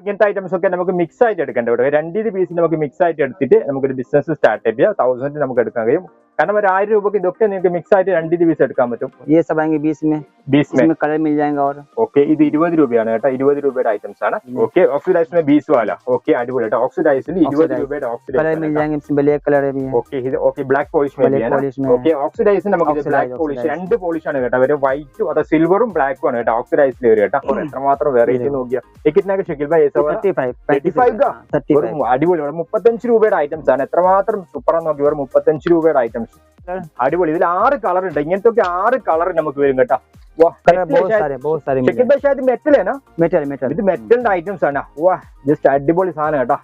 ഇങ്ങനത്തെ ഐറ്റംസ് ഒക്കെ നമുക്ക് മിക്സ് ആയിട്ട് എടുക്കേണ്ട ഇവിടെ 2 പീസ് നമുക്ക് മിക്സ് ആയിട്ട് എടുത്തിട്ട് നമുക്കൊരു ബിസിനസ് സ്റ്റാർട്ട് ചെയ്യാം. 1000 നമുക്ക് എടുക്കാൻ കഴിയും. കാരണം ഒരു 1000 രൂപക്ക് ഇതൊക്കെ നിങ്ങൾക്ക് മിക്സ് ആയിട്ട് 2 പീസ് എടുക്കാൻ പറ്റും. ये सब आएंगे 20 में। 20 में इसमें कलर मिल जाएगा और ഓക്കെ ഇത് 20 രൂപയാണ് കേട്ടോ. 20 രൂപയുടെ ഐറ്റംസ് ആണ്. ഓക്കെ ഓക്സിഡൈസിന് 20 വാല. ഓക്കെ അടിപൊളി കേട്ടോ. ഓക്സിഡൈസിന് 20 രൂപയുടെ कलर मिल ഓക്സിഡൈസ്. जाएंगे, इसमें ब्लैक कलर भी है। ഓക്കെ ഇത് ഓക്കെ ബ്ലാക്ക് പോളിഷ് Black വേണ്ടിയാണ്. polish में ഓക്കെ ഓക്സിഡൈസിന് നമുക്ക് Oxidized, black polish oxidized. 2 polish ആണ് കേട്ടോ. വരും വൈറ്റും അത് സിൽവറും ബ്ലാക്കും ആണ് കേട്ടോ. ഓക്സിഡൈസിൽ വരും കേട്ടോ. അപ്പോൾ എത്രമാത്രം വെറൈറ്റി നോക്കിയാൽ ടിക്കറ്റിനൊക്കെ ഷെക്കിൽ ബൈ 35 വെറും അടിപൊളി. ഇവിടെ 35 രൂപയുടെ ഐറ്റംസ് ആണ്. എത്രമാത്രം സൂപ്പറാന്ന് നോക്കി. വെറും 35 രൂപയുടെ ഐറ്റംസ് അടിപൊളി. ഇതിൽ 6 കളർ ഉണ്ട്. ഇങ്ങനത്തെ ഒക്കെ 6 കളർ നമുക്ക് വരും കേട്ടോ. कलर बहुत सारे मिल ഷെക്കിൽ ബൈ ഷാദ് മെറ്റൽ ആണ്. मेटल ഇത് മെറ്റലിന്റെ ഐറ്റംസ് ആണ്. വാ ജസ്റ്റ് അടിപൊളി സാധനം കേട്ടോ.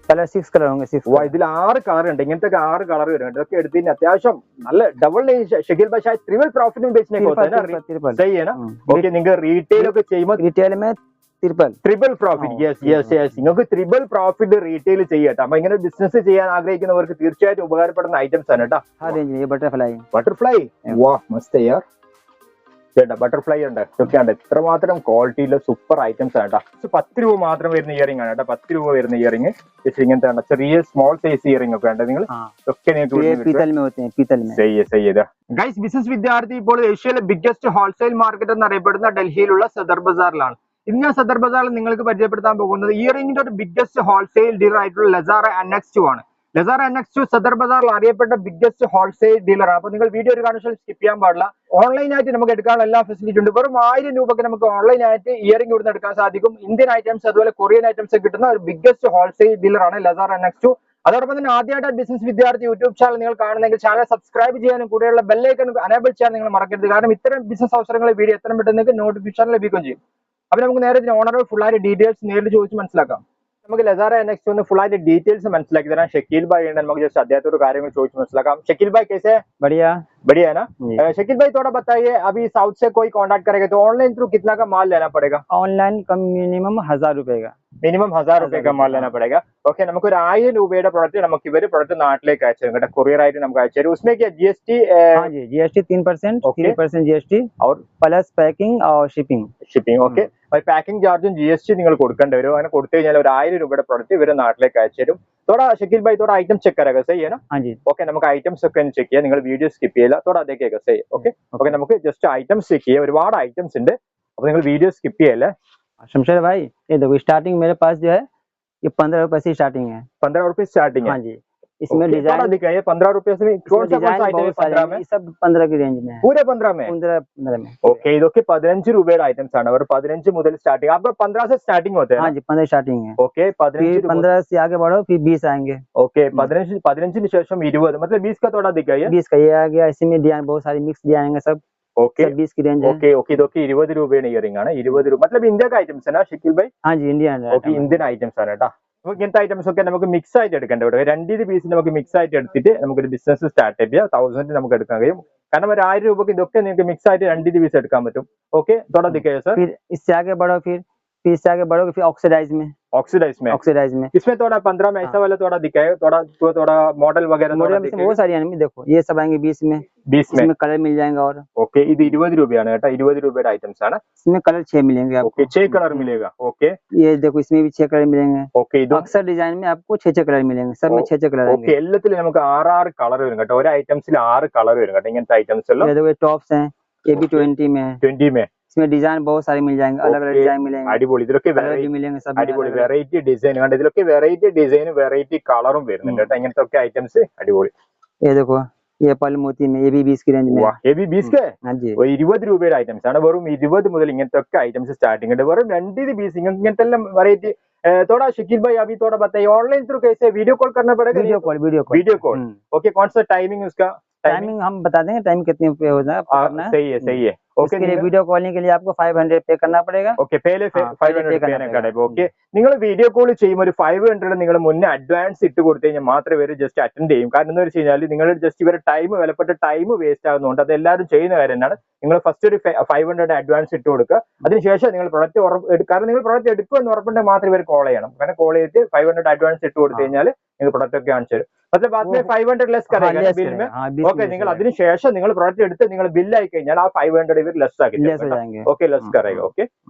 कलर 6 कलर होंगे 6। വാ ഇതിൽ 6 കളർ ഉണ്ട്. ഇങ്ങനത്തെ 6 കളർ വരും. ഇതൊക്കെ എടുത്തിന് അത്യാവശ്യം നല്ല ഡബിൾ ഷെക്കിൽ ബൈ ഷാദ് ട്രിപ്പിൾ പ്രോഫിറ്റും വെച്ചിനേക്ക് സही है ना। ഓക്കെ നിങ്ങൾക്ക് റീറ്റെയിൽ ഒക്കെ ചെയ്യുമ്പോൾ रिटेल में ട്രിപ്പിൾ പ്രോഫിറ്റ്. യെസ് നിങ്ങൾക്ക് ട്രിപ്പിൾ പ്രോഫിറ്റ് റീറ്റെയിൽ ചെയ്യട്ടെ. അപ്പൊ ഇങ്ങനെ ബിസിനസ് ചെയ്യാൻ ആഗ്രഹിക്കുന്നവർക്ക് തീർച്ചയായിട്ടും ഉപകാരപ്പെടുന്ന ഐറ്റംസ് ആണ് കേട്ടോ. हर रेंज में। ये बटरफ्लाई ബട്ടർഫ്ലൈ വാ മസ്ത് യാർ ചേട്ടാ. ബട്ടർഫ്ലൈ ഉണ്ട്. ഇതൊക്കെ ഉണ്ട്. ഇത്രമാത്രം ക്വാളിറ്റിയിലെ സൂപ്പർ ഐറ്റംസ് ആണ് കേട്ടോ. 10 രൂപ മാത്രം വരുന്ന ഇയറിംഗ് ആണ് കേട്ടോ. 10 രൂപ വരുന്ന ഇയറിംഗ്. ഇങ്ങനത്തെ ആണ് ചെറിയ സ്മോൾ സൈസ് ഇയറിംഗ് ഒക്കെ ഉണ്ട്. നിങ്ങൾ ഇതൊക്കെ पीतल में होते हैं, पीतल में। ഗൈസ് ബിസിനസ് വിദ്യാർത്ഥി ഇപ്പോൾ ഏഷ്യയിലെ ബിഗ്ഗസ്റ്റ് ഹോൾസെയിൽ മാർക്കറ്റ് എന്നറിയപ്പെടുന്ന ഡൽഹിയിലുള്ള സദർ ബസാറിലാണ്. ഇന്ന് ഞാൻ സദർ ബസാറിൽ നിങ്ങൾക്ക് പരിചയപ്പെടുത്താൻ പോകുന്നത് ഇയറിംഗിന്റെ ഒരു ബിഗ്ഗസ്റ്റ് ഹോൾസെയിൽ ഡീലർ ആയിട്ടുള്ള ലസാറ NX2 ആണ്. ലസാറ NX2 സദർ ബസാറിൽ അറിയപ്പെട്ട ബിഗ്ഗസ്റ്റ് ഹോൾസെയിൽ ഡീലറാണ്. അപ്പൊ നിങ്ങൾ വീഡിയോ ഒരു കാരണവശാലും സ്കിപ്പ് ചെയ്യാൻ പാടില്ല. ഓൺലൈനായിട്ട് നമുക്ക് എടുക്കാനുള്ള എല്ലാ ഫെസിലിറ്റി ഉണ്ട്. വെറും 1000 രൂപയ്ക്ക് നമുക്ക് ഓൺലൈനായിട്ട് ഇയറിംഗ് ഇവിടുന്ന് എടുക്കാൻ സാധിക്കും. ഇന്ത്യൻ ഐറ്റംസ് അതുപോലെ കൊറിയൻ ഐറ്റംസ് കിട്ടുന്ന ഒരു ബിഗ്ഗസ്റ്റ് ഹോൾസെയിൽ ഡീലറാണ് ലസാറ NX2. അതോടൊപ്പം തന്നെ ആദ്യമായിട്ട് ബിസിനസ് വിദ്യാർത്ഥി യൂട്യൂബ് ചാനൽ നിങ്ങൾ കാണുന്നെങ്കിൽ ചാനൽ സബ്സ്ക്രൈബ് ചെയ്യാനും കൂടെയുള്ള ബെല്ലൈക്കൺ അനേബിൾ ചെയ്യാൻ നിങ്ങൾ മറക്കരുത്. കാരണം ഇത്തരം ബിസിനസ് അവസരങ്ങൾ വീഡിയോ എത്രയും പെട്ടെന്ന് നോട്ടിഫിക്കേഷൻ ലഭിക്കുകയും ചെയ്യും. അപ്പൊ നമുക്ക് നേരെ ഓണറോട് ഫുൾ ആയിട്ട് ഡീറ്റെയിൽസ് നേരിട്ട് ചോദിച്ച് മനസ്സിലാക്കാം. നമുക്ക് ലസാറ NX2 ഒന്ന് ഫുൾ ആയിട്ട് ഡീറ്റെയിൽസ് മനസ്സിലാക്കി തരാം. ഷക്കീൽ ഭായി ഉണ്ട്. നമുക്ക് ജസ്റ്റ് അദ്ദേഹത്തോട് കാര്യങ്ങൾ ചോദിച്ച് മനസ്സിലാക്കാം. ഷക്കീൽ भाई कैसे है? बढ़िया बढ़िया है ना। शकील भाई थोड़ा बताइए, अभी साउथ से कोई कांटेक्ट करेगा तो ऑनलाइन थ्रू कितना का माल लेना पड़ेगा? ऑनलाइन कम मिनिमम 1000 रुपए का। മിനിമം 1000 രൂപ का माल लेना पड़ेगा. ഓക്കെ നമുക്ക് ഒരു 1000 രൂപയുടെ പ്രൊഡക്റ്റ് നമുക്ക് ഇവര് പ്രൊഡക്റ്റ് നാട്ടിലേക്ക് അയച്ചു തരും കേട്ടോ. കൊറിയർ ആയിട്ട് നമുക്ക് അയച്ചു തരും. उसमें क्या GST? हाँ जी, GST 3%, 3% GST और प्लस पैकिंग और शिपिंग। ഓക്കെ പാക്കിംഗ് ചാർജും GST നിങ്ങൾ കൊടുക്കേണ്ടി വരും. അങ്ങനെ കൊടുത്തു കഴിഞ്ഞാൽ ഒരു 1000 രൂപയുടെ പ്രൊഡക്റ്റ് ഇവര് നാട്ടിലേക്ക് അയച്ചു തരും. थोड़ा शकील भाई थोड़ा आइटम चेक करेगा, सही है ना? हाँ जी ഓക്കെ നമുക്ക് ഐറ്റംസ് ഒക്കെ ചെക്ക് ചെയ്യാം. നിങ്ങൾ വീഡിയോ സ്കിപ്പ് ചെയ്യില്ല. थोड़ा देखिएगा, सही है? ഓക്കെ നമുക്ക് ജസ്റ്റ് ഐറ്റംസ് ചെക്ക് ചെയ്യാം. ഒരുപാട് ഐറ്റംസ് ഉണ്ട്. അപ്പൊ നിങ്ങൾ വീഡിയോ സ്കിപ്പ് ചെയ്യല്ലേ. शमशेर भाई ये देखो स्टार्टिंग मेरे पास जो है ये 15 रुपए से स्टार्टिंग है। 15 रुपए स्टार्टिंग है. हाँ जी इसमें डिजाइन दिखाइए. 15 रुपए से कौन सा आइटम है? 15 में सब 15 की रेंज में है। पूरे 15 में 15 में। ഓക്കെ ഇതൊക്കെ 15 രൂപയുടെ ഐറ്റംസ് ആണ്. അവർ 15 മുതൽ സ്റ്റാർട്ടിംഗ്. आपका 15 से स्टार्टिंग होते हैं? हाँ जी 15 स्टार्टिंग है। ओके 15 से आगे बढ़ो फिर 20 आएंगे। ओके 15 ശേഷം 20 मतलब 20 का थोड़ा दिखाइए. 20 का ये आ गया। इसी में डिजाइन बहुत सारी मिक्स डिजाइन आएंगे सब। ओके 20 की रेंज है। ओके ओके ഇതൊക്കെ 20 രൂപയുടെ ഇയറിംഗ് ആണ്. 20 രൂപ मतलब ഇന്ത്യ का ഐറ്റംസ് ആണ് ഷക്കീൽ ഭാई? हाँ जी इंडियन ഓക്കെ ഇന്ത്യൻ ഐറ്റംസ് ആണ് കേട്ടോ. ഇങ്ങനത്തെ ഐറ്റംസ് ഒക്കെ നമുക്ക് മിക്സ് ആയിട്ട് എടുക്കേണ്ട ഇവിടെ 2 പീസ് നമുക്ക് മിക്സ് ആയിട്ട് എടുത്തിട്ട് നമുക്കൊരു ബിസിനസ് സ്റ്റാർട്ട് ചെയ്യാം. 1000 നമുക്ക് എടുക്കാൻ കഴിയും. കാരണം ഒരു 1000 രൂപക്ക് ഇതൊക്കെ നിങ്ങൾക്ക് മിക്സ് ആയിട്ട് 2 പീസ് എടുക്കാൻ പറ്റും. ഓക്കെ थोड़ा दिखाइए सर. फिर इससे आगे बढ़ो फिर इससे आगे बढ़ोगे फिर ऑक्सीडाइज में। ऑक्सीडाइज में इसमें थोड़ा 15 में ऐसा वाला थोड़ा दिखाए. थोड़ा मॉडल वगैरह मॉडल में बहुत सारी है। देखो ये सब आएंगे 20 में। 20 में इसमें कलर मिल जाएंगे और ओके ഇത് 20 രൂപയാണ് കേട്ടോ. 20 രൂപയുടെ ഐറ്റംസ് ആണ്. इसमें कलर 6 मिलेंगे आपको। ओके 6 कलर मिलेगा. ओके ये देखो इसमें भी 6 कलर मिलेंगे। ओके ഇത് अक्सर डिजाइन में आपको 6 कलर मिलेंगे। सब में 6 कलर ഓക്കെ എല്ലാത്തിലും നമുക്ക് 6 കളർ വരും കേട്ടോ. ഒരു ഐറ്റംസിൽ 6 കളർ വരും കേട്ടോ. ഇങ്ങനത്തെ ഐറ്റംസ് എല്ലാം ये देखो टॉप्स हैं ये भी 20 में है। 20 में इसमें डिजाइन बहुत सारे मिल जाएंगे। अलग अलग डिजाइन मिलेंगे। അടിപൊളി ഇതിലൊക്കെ कलर भी मिलेंगे सब में അടിപൊളി अलग-अलग। വെറൈറ്റി ഡിസൈൻ കണ്ട്. ഇതിലൊക്കെ വെറൈറ്റി ഡിസൈനും വെറൈറ്റി കളറും വരുന്നുണ്ട് കേട്ടോ. ഇങ്ങനത്തെ ഒക്കെ ഐറ്റംസ് അടിപൊളി. ये देखो ये पल मोती में ये भी 20 की रेंज में है। ये भी 20 के? हाँ जी 20 രൂപയുടെ ഐറ്റംസ് ആണ്. വെറും 20 മുതൽ ഇങ്ങനത്തെ ഒക്കെ ഐറ്റംസ് സ്റ്റാർട്ടിംഗ് ഉണ്ട്. വെറും 2 പീസ് ഇങ്ങനത്തെ എല്ലാം വെറൈറ്റി. थोड़ा शकील भाई अभी थोड़ा बताइए ऑनलाइन थ्रू कैसे वीडियो कॉल करना पड़ेगा? Video call okay. कौन सा टाइमिंग उसका? टाइमिंग हम बता देंगे टाइम कितने पे होता है आपको करना है। सही है ओके. इसके लिए वीडियो कॉलिंग के लिए आपको 500 पे करना पड़ेगा. ഓക്കെ പേലെ 500 പേനക്കട. ഓക്കെ നിങ്ങൾ വീഡിയോ കോൾ ചെയ്യുമ്പോൾ ഒരു 500 നിങ്ങൾ മുന്നേ അഡ്വാൻസ് ഇട്ട് കൊടുത്തു കഴിഞ്ഞാൽ മാത്രമേ ഇവർ ജസ്റ്റ് അറ്റൻഡ് ചെയ്യും. കാരണം എന്താ വെച്ച് കഴിഞ്ഞാൽ നിങ്ങൾ ജസ്റ്റ് ഇവരുടെ ടൈം വിലപ്പെട്ട ടൈം വേസ്റ്റ് ആകുന്നുണ്ട്. അത് എല്ലാവരും ചെയ്യുന്ന കാര്യം തന്നെയാണ്. നിങ്ങൾ ഫസ്റ്റ് ഒരു 500 അഡ്വാൻസ് ഇട്ട് കൊടുക്കുക. അതിനുശേഷം നിങ്ങൾ പ്രൊഡക്റ്റ് കാരണം നിങ്ങൾ പ്രൊഡക്റ്റ് എടുക്കുമെന്ന് ഉറപ്പുണ്ടെങ്കിൽ മാത്രം ഇവർ കോൾ ചെയ്യണം. കാരണം കോൾ ചെയ്തിട്ട് 500 അഡ്വാൻസ് ഇട്ട് കൊടുത്തു കഴിഞ്ഞാൽ നിങ്ങൾക്ക് പ്രൊഡക്റ്റ് ഒക്കെ കാണിച്ചു തരും. मतलब बाद में 500 लेस करेगा ना बिल में. ओके നിങ്ങൾ അതിനുശേഷം നിങ്ങൾ പ്രൊഡക്റ്റ് എടുത്ത് നിങ്ങൾ ബിൽ ആയി കഴിഞ്ഞാൽ ആ 500 ഇവർ ലെസ് ആക്കി തരും. ओके लेस करेगा. ओके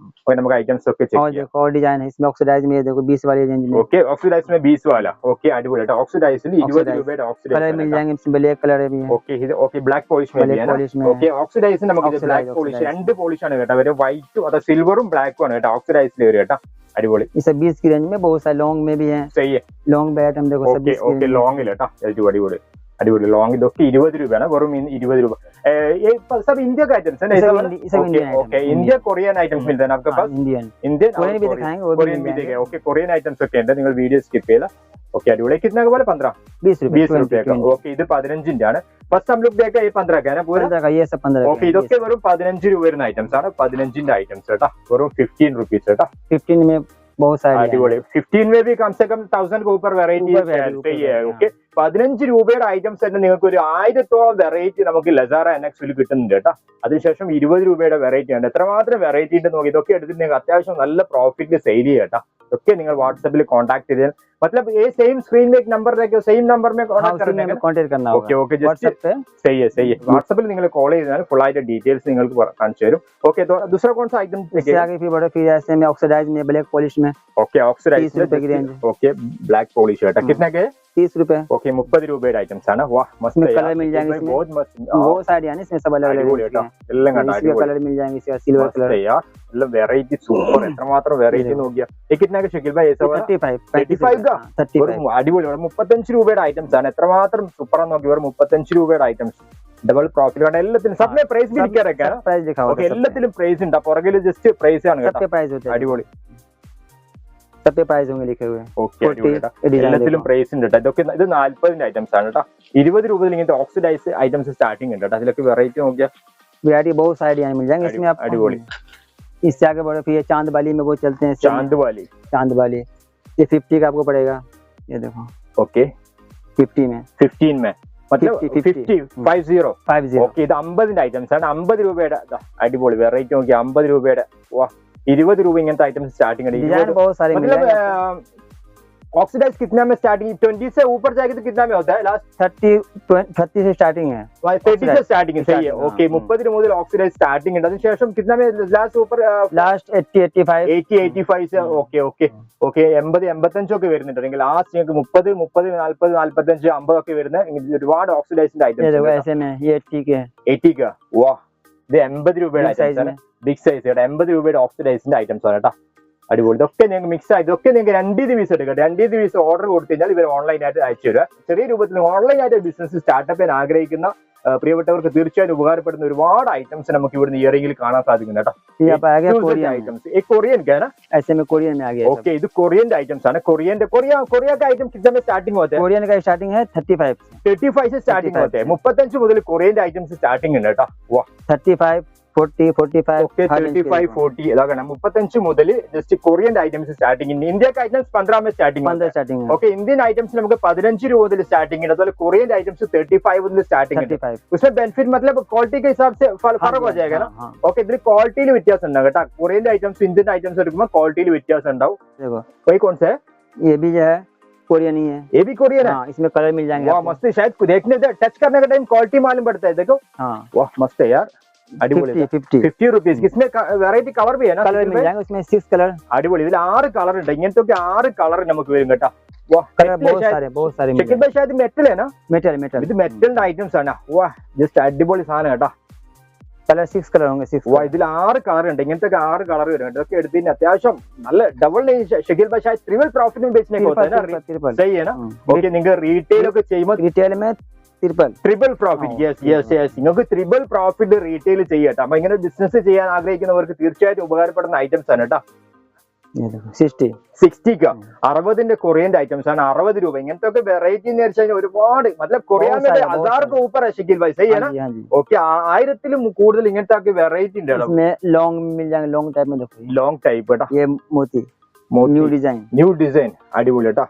और നമുക്ക് ഐറ്റംസ് ഒക്കെ ചെക്ക് ചെയ്യാം. और डिजाइन है इसमें ऑक्सीडाइज में देखो 20 वाले रेंज में. ओके ऑक्सीडाइज में 20 वाला. ओके അടിപൊളിയായിട്ട് ऑक्सीडाइज ൽ 20 രൂപയുടെ ऑक्सीडाइज कलर मिल जाएंगे इसमें ब्लैक कलर भी है. ओके ഇത് ഓക്കെ ബ്ലാക്ക് പോളിഷ് में भी है ना. ओके ऑक्सीडाइज നമുക്ക് ബ്ലാക്ക് പോളിഷ് രണ്ട് പോളിഷ് ആണ് കേട്ടോ. അവര് വൈറ്റും അത സിൽവറും ബ്ലാക്കും ആണ് കേട്ടോ ऑक्सीडाइज വരും കേട്ടോ. അടിപൊളി. इसे 20 की रेंज में बहुत सारे लॉन्ग में भी है. सही है. लॉन्ग बैट हम देखो सब 20 ओके लॉन्ग ഇല്ല കേട്ടോ. അടിപൊളി അടിപൊളി ലോങ് ഇതൊക്കെ 20 രൂപയാണ്. വെറും 20 രൂപ. सब इंडिया का आइटम्स है ना. ओके इंडिया कोरियन आइटम्स मिलते हैं आपके पास. इंडियन कोरियन भी दिखाएंगे वो कोरियन भी देंगे. ओके कोरियन आइटम्स ഒക്കെ ഉണ്ട്. നിങ്ങൾ വീഡിയോ സ്കിപ്പ് ചെയ്യില്ല. ओके अടിപൊളി. कितना का बोले 15 20 रुपए का. ओके ഇത് 15 ആണ്. ഫസ്റ്റ് हम लोग देखा ये 15 का है ना पूरा. 15 का ये सब 15 ओके ഇതൊക്കെ വെറും 15 രൂപ വരുന്ന ഐറ്റംസ് ആണ്. 15ന്റെ ഐറ്റംസ് കേട്ടോ. വെറും 15 रुपीस കേട്ടോ. 15 में बहुत सारे അടിപൊളി. 15 में भी कम से कम 1000 के ऊपर वेराइटी है. ओके 15 രൂപയുടെ ഐറ്റംസ് തന്നെ നിങ്ങൾക്ക് ഒരു 1000ഓളം വെറൈറ്റി നമുക്ക് ലസാറ NXൽ കിട്ടുന്നുണ്ട് കേട്ടോ. അതിനുശേഷം 20 രൂപയുടെ വെറൈറ്റി ഉണ്ട്. എത്രമാത്രം വെറൈറ്റി ഉണ്ട് നോക്കി. ഇതൊക്കെ എടുത്തിട്ട് നിങ്ങൾക്ക് അത്യാവശ്യം നല്ല പ്രോഫിറ്റ് സെയിൽ ചെയ്യാം കേട്ടോ. ഇതൊക്കെ നിങ്ങൾ വാട്സാപ്പിൽ കോൺടാക്ട് ചെയ്താൽ मतलब ये सेम स्क्रीन में एक नंबर रहेगा. सेम नंबर में कांटेक्ट करना होगा. ओके ओके जस्ट सही है. व्हाट्सएप നിങ്ങൾ കോൾ ചെയ്താൽ ഫുൾ ആയിട്ട് ഡീറ്റെയിൽസ് നിങ്ങൾക്ക് കാണിച്ചു തരും. ओके तो दूसरा कौन सा आइटम इससे आगे फिर ऐसे में ऑक्सीडाइज में ब्लैक पॉलिश में. ओके ऑक्सीडाइज 30 रुपए की रेंज. ओके ब्लैक पॉलिश है कितना के 30 रुपए. ओके 30 രൂപയുടെ ഐറ്റംസ് ആണ്. वाह मस्त है. कलर मिल जाएंगे इसमें. बहुत मस्त. बहुत सारे यानी इसमें सब अलग अलग है. എല്ലാം കണ്ടാ कलर मिल जाएंगे. इसका सिल्वर कलर है यार. എല്ലാം വെറൈറ്റി സൂപ്പർ. എത്രമാത്രം വെറൈറ്റി നോക്കിയാ. ये कितना का शकील भाई? ये सब 35 का. 35 അടിപൊളി. 35 രൂപയുടെ ഐറ്റംസ് ആണ്. എത്രമാത്രം സൂപ്പർ ആണെന്ന് നോക്കി. വെറും 35 രൂപയുടെ ഐറ്റംസ്. ഡബിൾ പ്രോഫിറ്റ് ആണ് എല്ലാത്തിനും. സബ്നെ പ്രൈസ് भी लिखा रखा है. प्राइस दिखाओ. ओके എല്ലാത്തിലും പ്രൈസ് ഉണ്ട്. പുറകിൽ ജസ്റ്റ് പ്രൈസ് ആണ് കേട്ടോ. सबके प्राइस होते हैं. അടിപൊളി. सबके प्राइस होंगे लिखे हुए. ഓക്കെ എല്ലാത്തിലും പ്രൈസ് ഉണ്ട് കേട്ടോ. ഇതൊക്കെ ഇത് 40ന്റെ ഐറ്റംസ് ആണ് കേട്ടോ. 20 രൂപയിൽ ഇങ്ങനത്തെ ഓക്സിഡൈസ് ഐറ്റംസ് സ്റ്റാർട്ടിംഗ് ഉണ്ട് കേട്ടോ. അതിലൊക്കെ വെറൈറ്റി നോക്കിയാ वैरायटी बहुत सारी मिल जाएंगे इसमें. आप अड़िबोली. इससे आगे बढ़ो फिर चांद वाली में वो चलते हैं. चांद वाली ये 50 का आपको पड़ेगा. ये देखो. ओके 50 में 15 में मतलब 50 ഓക്കെ ഇത് 50ന്റെ ഐറ്റംസ് ആണ്. 50 രൂപയുടെ അടിപൊളി വെറൈറ്റി നോക്കി. 50 രൂപയുടെ. വാ 20 രൂപ ഇങ്ങനത്തെ ഐറ്റംസ് സ്റ്റാർട്ടിംഗ് ഉണ്ട്. मतलब ऑक्सीडाइज कितना में स्टार्टिंग 20 से ऊपर जाएगी तो कितना में होता है लास्ट? 30 से स्टार्टिंग है. 30 से स्टार्टिंग है. सही है. ओके 30 മുതൽ ऑक्सीडाइज स्टार्टिंग ഉണ്ട്. അതിനുശേഷം कितना में लास्ट ऊपर लास्ट 85 से ओके 80 85 ഒക്കെ വരുന്നുണ്ടെങ്കിൽ ലാസ്റ്റ് നിങ്ങൾക്ക് 30 40 45 50 ഒക്കെ വരുന്ന ഒരുപാട് ഓക്സിഡൈസിന്റെ ഐറ്റംസ് ऐसे में ये 80 का. वाह ഇത് 80 രൂപയുടെ ഐറ്റംസ് ആണ്. ബിഗ് സൈസ് കേട്ടോ. 80 രൂപയുടെ ഓക്സിഡൈസിന്റെ ഐറ്റംസ് ആണ് കേട്ടോ. അടിപൊളി. ഇതൊക്കെ നിങ്ങൾക്ക് മിക്സ് ആയി. ഇതൊക്കെ നിങ്ങൾക്ക് 2 ദിവസം എടുക്കാം. 2 ദിവസം ഓർഡർ കൊടുത്തു കഴിഞ്ഞാൽ ഇവർ ഓൺലൈനായിട്ട് അയച്ചു തരിക. ചെറിയ രൂപത്തിൽ ഓൺലൈനായിട്ട് ബിസിനസ് സ്റ്റാർട്ടപ്പ് ചെയ്യാൻ ആഗ്രഹിക്കുന്ന പ്രിയപ്പെട്ടവർക്ക് തീർച്ചയായും ഉപകാരപ്പെടുന്ന ഒരുപാട് ഐറ്റംസ് നമുക്ക് ഇവിടുന്ന് ഇയറിംഗിൽ കാണാൻ സാധിക്കും കേട്ടോ. ഐറ്റംസ് कोरियन का है ना. ऐसे में कोरियन में आ गया. ओके ഇത് കൊറിയന്റെ ഐറ്റംസ് ആണ്. कोरिया का आइटम कितना में स्टार्टिंग होता है? कोरियन का स्टार्टिंग है 35 से स्टार्टिंग होता है. 35 മുതൽ കൊറിയന്റെ ഐറ്റംസ് സ്റ്റാർട്ടിംഗ് ഉണ്ട് കേട്ടോ. വാ 35 40 45 ओके 35 40 ഇതാകണം. 35 മുതൽ ജസ്റ്റ് കൊറിയൻ ഐറ്റംസ് സ്റ്റാർട്ടിംഗ് ഉണ്ട്. ഇന്ത്യ का आइटम्स 15 में स्टार्टिंग है. ओके इंडियन आइटम्स നമുക്ക് 15 രൂപ മുതൽ സ്റ്റാർട്ടിംഗ് ഉണ്ട്. അതുപോലെ കൊറിയൻ ഐറ്റംസ് 35 മുതൽ സ്റ്റാർട്ടിംഗ് ഉണ്ട്. उसमें बेनिफिट मतलब क्वालिटी के हिसाब से फर्क हो जाएगा ना. ओके ഇതിൽ ക്വാളിറ്റിയിൽ വ്യത്യാസം ഉണ്ടാവും കേട്ടോ. കൊറിയൻ ഐറ്റംസ് ഇന്ത്യൻ ഐറ്റംസ് എടുക്കുമ്പോൾ ക്വാളിറ്റിയിൽ വ്യത്യാസം ഉണ്ടാവും. देखो कोई कौन सा है? ये भी जो है कोरियन ही है. ये भी कोरियन है. इसमें कलर मिल जाएंगे. वाह मस्त है. शायद देखने टच करने का टाइम क्वालिटी मालूम पड़ता है. देखो वाह मस्त है यार. അടിപൊളി. 50 रुपीस. इसमें വെറൈറ്റി കളർ भी है ना. कलर मिल जाएंगे उसमें 6 कलर. അടിപൊളി. ഇതിൽ 6 കളർ ഉണ്ട്. ഇങ്ങനത്തെ 6 കളർ നമുക്ക് വരും കേട്ടോ. वाह बहुत सारे चिकन भाई शायद मेटल है ना. मेटल ഇത് മെറ്റലിന്റെ ഐറ്റംസ് ആണ്. വാ ജസ്റ്റ് അടിപൊളി സാധനം കേട്ടോ. कलर 6 कलर होंगे. 6 വാ ഇതിൽ 6 കളർ ഉണ്ട്. ഇങ്ങനത്തെ 6 കളർ വരും. ഇതൊക്കെ എടുത്തിന് അത്യാവശ്യം നല്ല ഡബിൾ ഷക്കീൽ ഭായി शायद ट्रिपल प्रॉफिट में बेचने को होता है ना. सही है ना. ओके നിങ്ങൾ റീറ്റെയിൽ ഒക്കെ ചെയ്യുമ്പോൾ റീറ്റെയിൽ में ട്രിപ്പിൾ പ്രോഫിറ്റ്. യെസ് നിങ്ങൾക്ക് ട്രിപ്പിൾ പ്രോഫിറ്റ് റീറ്റെയിൽ ചെയ്യട്ടെ. അപ്പൊ ഇങ്ങനെ ബിസിനസ് ചെയ്യാൻ ആഗ്രഹിക്കുന്നവർക്ക് തീർച്ചയായിട്ടും ഉപകാരപ്പെടുന്ന ഐറ്റംസ് ആണ് കേട്ടോ. 60 का 60ന്റെ കൊറിയന്റെ ഐറ്റംസ് ആണ്. 60 രൂപ. ഇങ്ങനത്തെ ഒക്കെ വെറൈറ്റി എന്ന് വെച്ചാൽ ഒരുപാട് मतलब कोरिया में 1000 के ऊपर है शकील भाई. सही है ना. ओके 1000ലും കൂടുതൽ ഇങ്ങനത്തെ ഒക്കെ വെറൈറ്റി ഉണ്ട്. इसमें लॉन्ग मिल जाएंगे. लॉन्ग टाइप में देखो. लॉन्ग टाइप बेटा. ये मोती न्यू डिजाइन अടിപൊളി കേട്ടോ.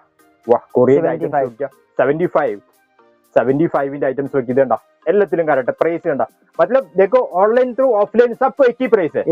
वाह कोरियन ഐറ്റംസ് 75 75 ഐറ്റംസ് നോക്കി ഇതുണ്ടോ എല്ലാത്തിലും കറക്റ്റ് പ്രൈസ് ഉണ്ടോ മਤലബ് देखो ഓൺലൈൻ ത്രൂ ഓഫ്ലൈൻ സബ് एक ही പ്രൈസ്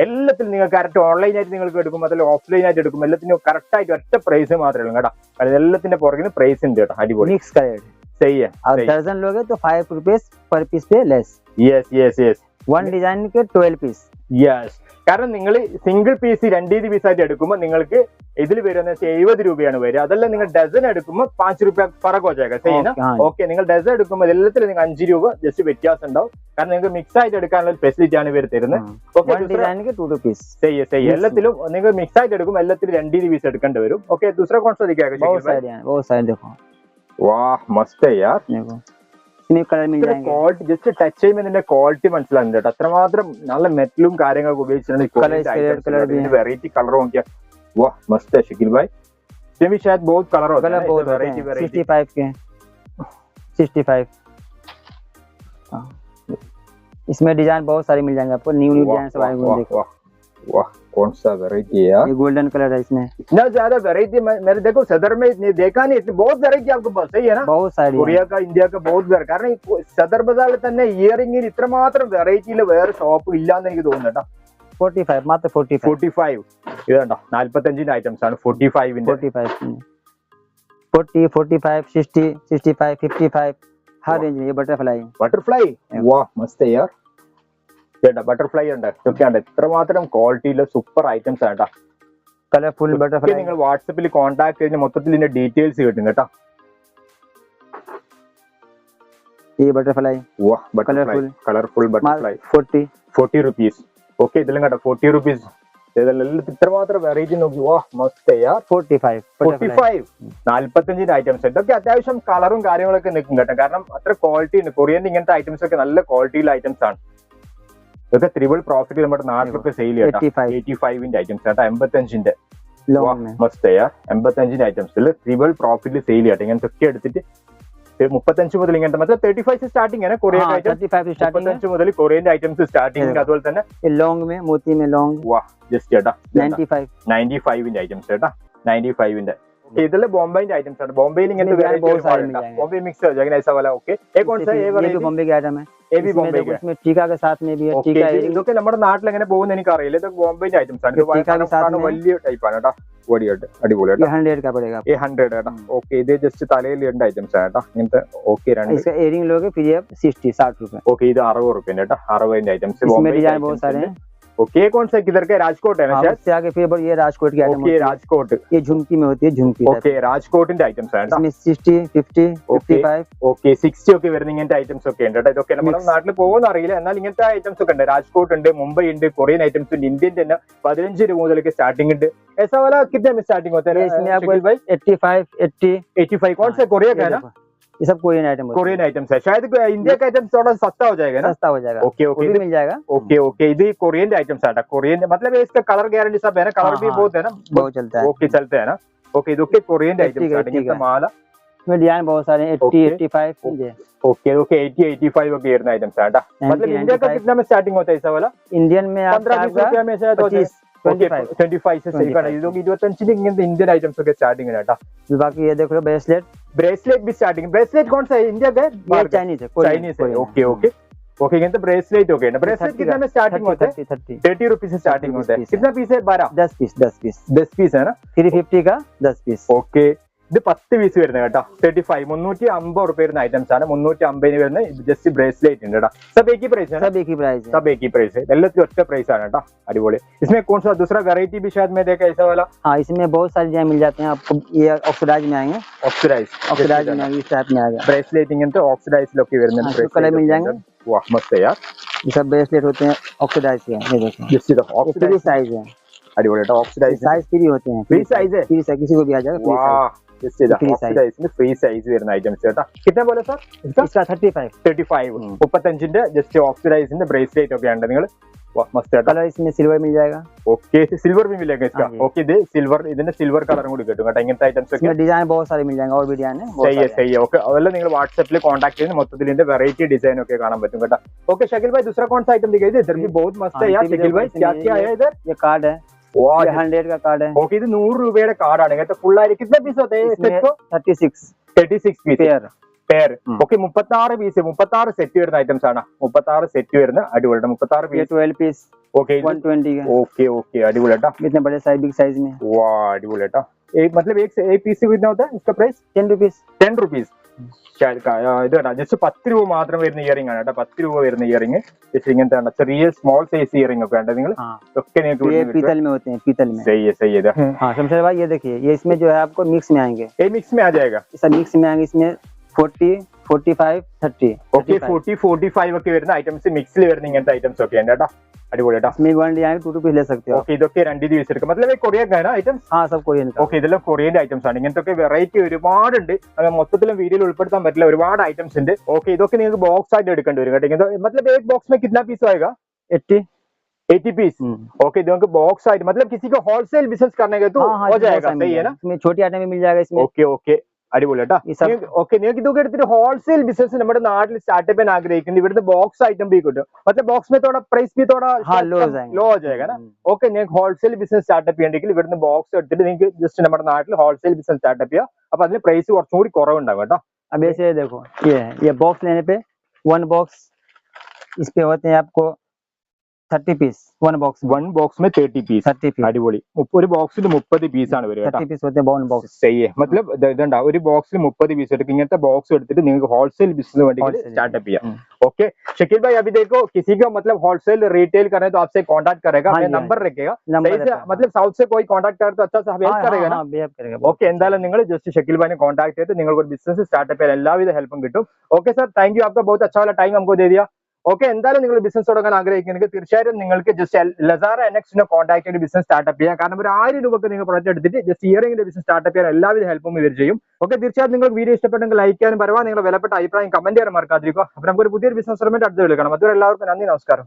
എല്ലാത്തിലും നിങ്ങൾ കറക്റ്റ് ഓൺലൈൻ ആയിട്ട് നിങ്ങൾക്ക് എടുക്കും അതല്ല ഓഫ്ലൈൻ ആയിട്ട് എടുക്കും എല്ലാത്തിനും കറക്റ്റ് ആയിട്ട് ഒറ്റ പ്രൈസ് മാത്രമേ ഉള്ളൂ കേട്ടോ കാരണം എല്ലാത്തിന്റെ പുറകിന് പ്രൈസ് ഉണ്ട് കേട്ടോ അടിപൊളി मिक्स करेड सही है और दर्जन लोगे तो 5 रुपीस पर पीस पे less yes yes yes one design के 12 पीस യെസ് കാരണം നിങ്ങൾ സിംഗിൾ പീസ് 2 പീസ് ആയിട്ട് എടുക്കുമ്പോൾ നിങ്ങൾക്ക് ഇതിൽ വരുന്ന 70 രൂപയാണ് വരിക അതല്ല നിങ്ങൾ ഡസൻ എടുക്കുമ്പോൾ 5 രൂപ ഫറക് ഹോജായേഗാ സही है ना ഓക്കെ നിങ്ങൾ ഡസൻ എടുക്കുമ്പോൾ എല്ലാത്തിലും നിങ്ങൾക്ക് 5 രൂപ ജസ്റ്റ് വ്യത്യാസം ഉണ്ടാവും കാരണം നിങ്ങൾക്ക് മിക്സ് ആയിട്ട് എടുക്കാനുള്ള ഫെസിലിറ്റി ആണ് ഇവർ തരുന്നത് ഓക്കെ डिजाइन के 2 रुपीस सही है എല്ലാത്തിലും നിങ്ങൾ മിക്സ് ആയിട്ട് എടുക്കുമ്പോൾ എല്ലാത്തിലും 2 പീസ് എടുക്കേണ്ടി വരും ഓക്കെ दूसरा कौन सा दिखाएगा बहुत सारे देखो वाह मस्त है यार देखो इसमें कलर मिल जाएंगे ക്വാളിറ്റി ജസ്റ്റ് ടച്ച് ചെയ്യുമ്പോൾ ഇതിന്റെ ക്വാളിറ്റി മനസ്സിലാകുന്നുണ്ട് കേട്ടോ അത്രമാത്രം നല്ല മെറ്റലും കാര്യങ്ങളൊക്കെ ഉപയോഗിച്ചിട്ടുണ്ട് വെറൈറ്റി കളർ നോക്കിയാൽ वाह मस्त है शकील भाई इसमें भी शायद बहुत कलर होता है वेराइटी 65 के 65 इसमें डिजाइन बहुत सारे मिल जाएंगे आपको न्यू डिजाइन सब आएंगे देखो वाह कौन सा वेराइटी है यार ये गोल्डन कलर है इसमें इतना ज्यादा वेराइटी मेरे देखो सदर में देखा नहीं इतनी बहुत वेराइटी आपको पास सही है ना बहुत सारी കൊറിയ का इंडिया का बहुत वेराइटी കാരണം ഈ സദർ ബസാറിൽ തന്നെ ഇയറിംഗിൽ ഇത്രമാത്രം വെറൈറ്റിയിൽ വേറെ ഷോപ്പ് ഇല്ലാന്ന് എനിക്ക് തോന്നുന്നു കേട്ടോ 45 मात्र 45 ഇത് കണ്ടോ 45 ഐറ്റംസ് ആണ് 45 ന്റെ 45 40 45 60 65 55 हर रेंज में ये बटरफ्लाई वाह मस्त है यार കേട്ടോ ബട്ടർഫ്ലൈ ഉണ്ട് ഇതൊക്കെയാണ് ഇത്രമാത്രം ക്വാളിറ്റിയിലെ സൂപ്പർ ഐറ്റംസ് ആണ് കേട്ടോ കളർഫുൾ ബട്ടർഫ്ലൈ നിങ്ങൾ വാട്സാപ്പിൽ കോൺടാക്ട് ചെയ്ത് മൊത്തത്തിൽ ഇതിന്റെ ഡീറ്റെയിൽസ് കിട്ടും കേട്ടോ ये बटरफ्लाई वाह butterfly colourful butterfly 40 rupees okay ഇതിലും കേട്ടോ 40 rupees ഇതെല്ലാം ഇത്രമാത്രം വെറൈറ്റി നോക്കി വാ മസ്ത് യാർ 45 ഐറ്റംസ് ഇതൊക്കെ അത്യാവശ്യം കളറും കാര്യങ്ങളൊക്കെ നിൽക്കും കേട്ടോ കാരണം അത്ര ക്വാളിറ്റി ഉണ്ട് കൊറിയന്റെ ഇങ്ങനത്തെ ഐറ്റംസ് ഒക്കെ നല്ല ക്വാളിറ്റിയിലെ ഐറ്റംസ് ആണ് ഇതൊക്കെ ത്രിബിൾ പ്രോഫിറ്റ് നമ്മുടെ നാട്ടിലൊക്കെ സെയിൽ ചെയ്യാം 85 ഐറ്റംസ് കേട്ടോ 85 മസ്ത് യാർ 85 ഐറ്റംസിൽ ത്രിബിൾ പ്രോഫിറ്റിൽ സെയിൽ ചെയ്യാം ഇങ്ങനത്തെ ഒക്കെ എടുത്തിട്ട് 35 മുതൽ ഇങ്ങനത്തെ മറ്റേ 35 സ്റ്റാർട്ടിംഗ് ആണ് കൊറിയൻ ഐറ്റംസ് 35 മുതൽ കൊറിയൻ ഐറ്റംസ് സ്റ്റാർട്ടിംഗ് അതുപോലെ തന്നെ ലോങ് में मोती में लॉन्ग वाह जस्ट ചേട്ടാ 95 ന്റെ ഐറ്റംസ് ചേട്ടാ 95 ന്റെ इधर बॉम्बे के आइटम्स है बॉम्बे इनके बहुत सारे मिल जाएंगे बॉम्बे मिक्स हो जाएगा ऐसा वाला ओके एक कौन सा ये वाला भी बॉम्बे के आइटम है ये भी बॉम्बे का इसमें टीका के साथ में भी है टीका ഇതൊക്കെ നമ്മുടെ നാട്ടിൽ എങ്ങനെ പോകുന്ന എനിക്ക് അറിയില്ല ഇതൊക്കെ ബോംബെ ഐറ്റംസ് ആണ് വലിയ ടൈപ്പ് ആണ് കേട്ടോ ഓടിയായിട്ട് അടിപൊളിയായിട്ട് 100 का पड़ेगा ये 100 है ओके ഇത് ജസ്റ്റ് തലയിൽ രണ്ട് ഐറ്റംസ് ആണ് കേട്ടോ ഇങ്ങനത്തെ ഓക്കെ രണ്ട് इसका इयरिंग लोगे फिर ये 60 रुपए ओके ഇത് 60 रुपए കേട്ടോ 60 ന്റെ ഐറ്റംസ് इसमें डिजाइन बहुत सारे हैं ओके कौन सा किधर का राजकोट है ना शायद इससे आगे फिर ये राजकोट की आइटम ओके राजकोट ये झुमकी में होती है झुमकी ओके राजकोट ന്റെ ഐറ്റംസ് ആണ് इसमें 60 50 55 ഓക്കെ 60 ഒക്കെ വരുന്ന ഇങ്ങനത്തെ ഐറ്റംസ് ഒക്കെ ഉണ്ട് കേട്ടോ ഇതൊക്കെ നമ്മുടെ നാട്ടിൽ പോകുന്ന അറിയില്ല എന്നാൽ ഇങ്ങനത്തെ ഐറ്റംസ് ഒക്കെ ഉണ്ട് രാജ്കോട്ട് ഉണ്ട് മുംബൈ ഉണ്ട് കൊറിയൻ ഐറ്റംസ് ഉണ്ട് ഇന്ത്യൻ തന്നെ 15 രൂപ മുതലൊക്കെ സ്റ്റാർട്ടിംഗ് ഉണ്ട് ऐसा वाला कितने में स्टार्टिंग होता है इसमें आपको 85 80 85 कौन सा कोरिया का है ना ये सब कोरियन आइटम कोरियन आइटम्स है शायद इंडिया का आइटम्स थोड़ा सस्ता हो जाएगा ना सस्ता हो जाएगा ओके ओके मिल जाएगा ओके ओके ये कोरियन आइटम्स है कोरियन मतलब इसका कलर गारंटी सब है ना कलर भी बहुत है ना बहुत चलता है ओके चलते हैं ना ओके इधर कोरियन आइटम्स है माला इसमें डिजाइन बहुत सारे 80 85 okay okay 80 85 okay air items है मतलब इंडिया का कितना में स्टार्टिंग होता है ऐसा वाला इंडियन में 15-20 रुपया में शायद 25 से सही करना ये लोग 25 ഇങ്ങനത്തെ ഇന്ത്യൻ ഐറ്റംസ് ഒക്കെ സ്റ്റാർട്ടിംഗ് ആണ് കേട്ടോ बाकी ये देखो ब्रेसलेट भी स्टार्टिंग ब्रेसलेट कौन सा है इंडिया का चाइनीज है चाइनीज है ओके ओके ओके इगंत ब्रेसलेट ओके ना ब्रेसलेट कितना में स्टार्टिंग होता है 30 रुपीस से स्टार्टिंग होता है कितना पीस है 12 10 पीस है ना 350 का 10 पीस ओके ഇത് 10 പീസ് വരുന്നത് കേട്ടോ 35 350 रुपए വരുന്ന ഐറ്റംസ് ആണ് 350 വരുന്ന ജസ്റ്റ് ബ്രേസ്ലെറ്റ് ഉണ്ട് കേട്ടോ सब एक ही प्राइस है सब एक ही प्राइस है सब एक ही प्राइस है എല്ലാത്തിനും ഒറ്റ प्राइस ആണ് കേട്ടോ അടിപൊളി इसमें कौन सा दूसरा वैरायटी भी शायद मैं देखा ऐसा वाला हां इसमें बहुत सारे डिजाइन मिल जाते हैं आपको ये ऑक्सीडाइज में आएंगे ऑक्सीडाइज में इस टाइप में आ गया ब्रेसलेट इगंत ऑक्सीडाइजलोके വരുന്ന ब्रेसलेट कलर मिल जाएंगे वाह मस्त है यार ये सब ब्रेसलेट होते हैं ऑक्सीडाइज के ये देखो जस्ट इधर ऑक्सीडाइज साइज है अड़ियोले ऑक्सीडाइज साइज फ्री होते हैं फ्री साइज है फ्री साइज किसी को भी आ जाएगा वाह जस्ट इधर ऑक्सीडाइज में फ्री साइज വരുന്ന ഐറ്റംസ് കേട്ടോ कितना बोले सर इसका 35 35 ന്റെ ജസ്റ്റ് ഓക്സിഡൈസിന്റെ ബ്രേസ്ലെറ്റ് ഒക്കെ ഉണ്ട് നിങ്ങൾ वाह मस्त है कलर इसमें सिल्वर मिल जाएगा ओके सिल्वर भी मिलेगा इसका ओके दे सिल्वर ഇതിന്റെ സിൽവർ കളറും കൂടി കിട്ടും കേട്ടോ ഇങ്ങനത്തെ ഐറ്റംസ് ഒക്കെ इसमें डिजाइन बहुत सारे मिल जाएंगे और भी डिजाइन है सही है ओके अवेला നിങ്ങൾ WhatsApp കോൺടാക്ട് ചെയ്ത് മൊത്തത്തിൽ ഇതിന്റെ വെറൈറ്റി ഡിസൈൻ ഒക്കെ കാണാൻ പറ്റും കേട്ടോ ओके शकील भाई दूसरा कौन सा आइटम दिखाइए इधर भी बहुत मस्त है यार शकील भाई क्या क्या है इधर ये कार्ड है वाह 100 का कार्ड है ओके ഇത് 100 രൂപയുടെ കാർഡ് ആണ് കേട്ടോ ഫുൾ ആയി कितने पीस होते हैं इसको 36 piece pair pair okay 36 set വരുന്ന ഐറ്റംസ് ആണ് 36 സെറ്റ് വരുന്ന അടിപൊളിയായിട്ട് 36 ये പീസ് 12 पीस ഓക്കെ 120 का ओके ओके अടിപൊളിയാട്ടാ इतने बड़े साइज बिग साइज में वाह अടിപൊളിയാട്ടാ मतलब एक पीस कितना होता है इसका प्राइस 10 रुपीस 10 रुपीस ഇത് ജസ്റ്റ് 10 രൂപ മാത്രം വരുന്ന ഇയറിംഗ് ആണ് കേട്ടോ 10 രൂപ വരുന്ന ഇയറിംഗ് ജസ്റ്റ് ഇങ്ങനത്തെ ചെറിയ സ്മോൾ സൈസ് ഇയറിംഗ് ഒക്കെ വേണ്ട നിങ്ങൾ हाँ ഒക്കെ ये നിങ്ങൾക്ക് पीतल में होते हैं पीतल में सही है हाँ शमशेर भाई ये देखिए ये इसमें जो है आपको मिक्स में आएंगे ये मिक्स में आ जाएगा ये सब मिक्स में आएंगे इसमें 40 45 30 ഓക്കെ 40 45 ഒക്കെ വരുന്ന ഐറ്റംസ് മിക്സിൽ വരുന്ന ഇങ്ങനത്തെ ഐറ്റംസ് ഒക്കെ ഉണ്ട് കേട്ടോ അടിപൊളിയാട്ടാ इसमें वन आएंगे 2 रुपीस ले सकते हो ഓക്കെ ഇതൊക്കെ 2 ദിവസം എടുക്കും मतलब കൊറിയൻ ഐറ്റംസ് हाँ सब कोरियन का ഓക്കെ ഇതെല്ലാം കൊറിയന്റെ ഐറ്റംസ് ആണ് ഇങ്ങനത്തെ ഒക്കെ വെറൈറ്റി ഒരുപാടുണ്ട് അത് മൊത്തത്തിലും വീഡിയോയിൽ ഉൾപ്പെടുത്താൻ പറ്റില്ല ഒരുപാട് ഐറ്റംസ് ഉണ്ട് ഓക്കെ ഇതൊക്കെ നിങ്ങൾക്ക് ബോക്സ് ആയിട്ട് എടുക്കേണ്ടി വരും കേട്ടോ ഇങ്ങനത്തെ मतलब एक बॉक्स में कितना पीस आएगा 80 पीस ओके इनको बॉक्स आइटम मतलब किसी को होलसेल बिजनेस करने का तो हो जाएगा सही है ना इसमें छोटी आइटम भी मिल जाएगा इसमें ഓക്കെ ഓക്കെ അടിപൊളിയാട്ടാ ഓക്കെ നിങ്ങൾക്ക് ഇതൊക്കെ എടുത്തിട്ട് ഹോൾസെയിൽ ബിസിനസ് നമ്മുടെ നാട്ടിൽ സ്റ്റാർട്ടപ്പ് ചെയ്യാൻ ആഗ്രഹിക്കുന്നത് ഇവിടുത്തെ ബോക്സ് ഐറ്റം भी കിട്ടും मतलब बॉक्स में थोड़ा प्राइस भी थोड़ा लो हो जाएगा ना ഓക്കെ നിങ്ങൾക്ക് ഹോൾസെയിൽ ബിസിനസ് സ്റ്റാർട്ടപ്പ് ചെയ്യണമെങ്കിൽ ഇവിടുന്ന് ബോക്സ് എടുത്തിട്ട് നിങ്ങൾക്ക് ജസ്റ്റ് നമ്മുടെ നാട്ടിൽ ഹോൾസെയിൽ ബിസിനസ് സ്റ്റാർട്ടപ്പ് ചെയ്യാം അപ്പൊ അതിന് പ്രൈസ് കുറച്ചും കൂടി കുറവുണ്ടാവും കേട്ടോ अब ऐसे देखो ये बॉक्स लेने पे वन बॉक्स इस पे होते हैं आपको 30 piece one box one box में 30 पीस 30 पीस അടിപൊളി ഒരു ബോക്സിൽ 30 പീസ് ആണ് വരിക കേട്ടോ 30 पीस होते हैं बाउन बॉक्स सही है मतलब ഇതുണ്ടാ ഒരു ബോക്സിൽ 30 पीस എടുക്കും ഇങ്ങനത്തെ ബോക്സ് എടുത്തിട്ട് നിങ്ങൾക്ക് ഹോൾസെയിൽ ബിസിനസ് വേണ്ടി स्टार्टअप ചെയ്യാം ओके शकील भाई अभी देखो किसी को मतलब होलसेल रिटेल करना है तो आपसे कांटेक्ट करेगा अपने नंबर रखेगा सही से मतलब साउथ से कोई कांटेक्ट करे तो अच्छा से हेल्प करेगा ना ഓക്കെ എന്തായാലും നിങ്ങൾ ജസ്റ്റ് ഷക്കീൽ ഭായിനെ കോൺടാക്ട് ചെയ്തിട്ട് നിങ്ങൾക്ക് ഒരു ബിസിനസ് സ്റ്റാർട്ടപ്പ് ചെയ്യാൻ എല്ലാവിധ ഹെൽപ്പും കിട്ടും ഓക്കെ സർ താങ്ക് യു आपका बहुत अच्छा वाला टाइम हमको दे दिया ഓക്കെ എന്തായാലും നിങ്ങൾ ബിസിനസ് തുടങ്ങാൻ ആഗ്രഹിക്കുന്നെങ്കിൽ തീർച്ചയായിട്ടും നിങ്ങൾക്ക് ജസ്റ്റ് ലസാറ എൻഎക്സിനെ കോൺടാക്ട് ചെയ്ത് ബിസിനസ് സ്റ്റാർട്ടപ്പ് ചെയ്യാം കാരണം ഒരു 1000 രൂപക്ക് നിങ്ങൾ പ്രൊജക്ട് എടുത്തിട്ട് ജസ്റ്റ് ഇയറിംഗിന്റെ ബിസിനസ് സ്റ്റാർട്ടപ്പ് ചെയ്യാൻ എല്ലാവിധ ഹെൽപ്പും ഇവർ ചെയ്യും ഓക്കെ തീർച്ചയായിട്ടും നിങ്ങൾക്ക് വീഡിയോ ഇഷ്ടപ്പെട്ടെങ്കിൽ ലൈക്ക് ചെയ്യാനും പരമാവധി നിങ്ങളുടെ വിലപ്പെട്ട അഭിപ്രായം കമന്റ് ചെയ്യാൻ മറക്കാതിരിക്കുക അപ്പൊ നമുക്ക് ഒരു പുതിയൊരു ബിസിനസ് അടുത്ത് വിളിക്കണം അതുവരെ എല്ലാവർക്കും നന്ദി നമസ്കാരം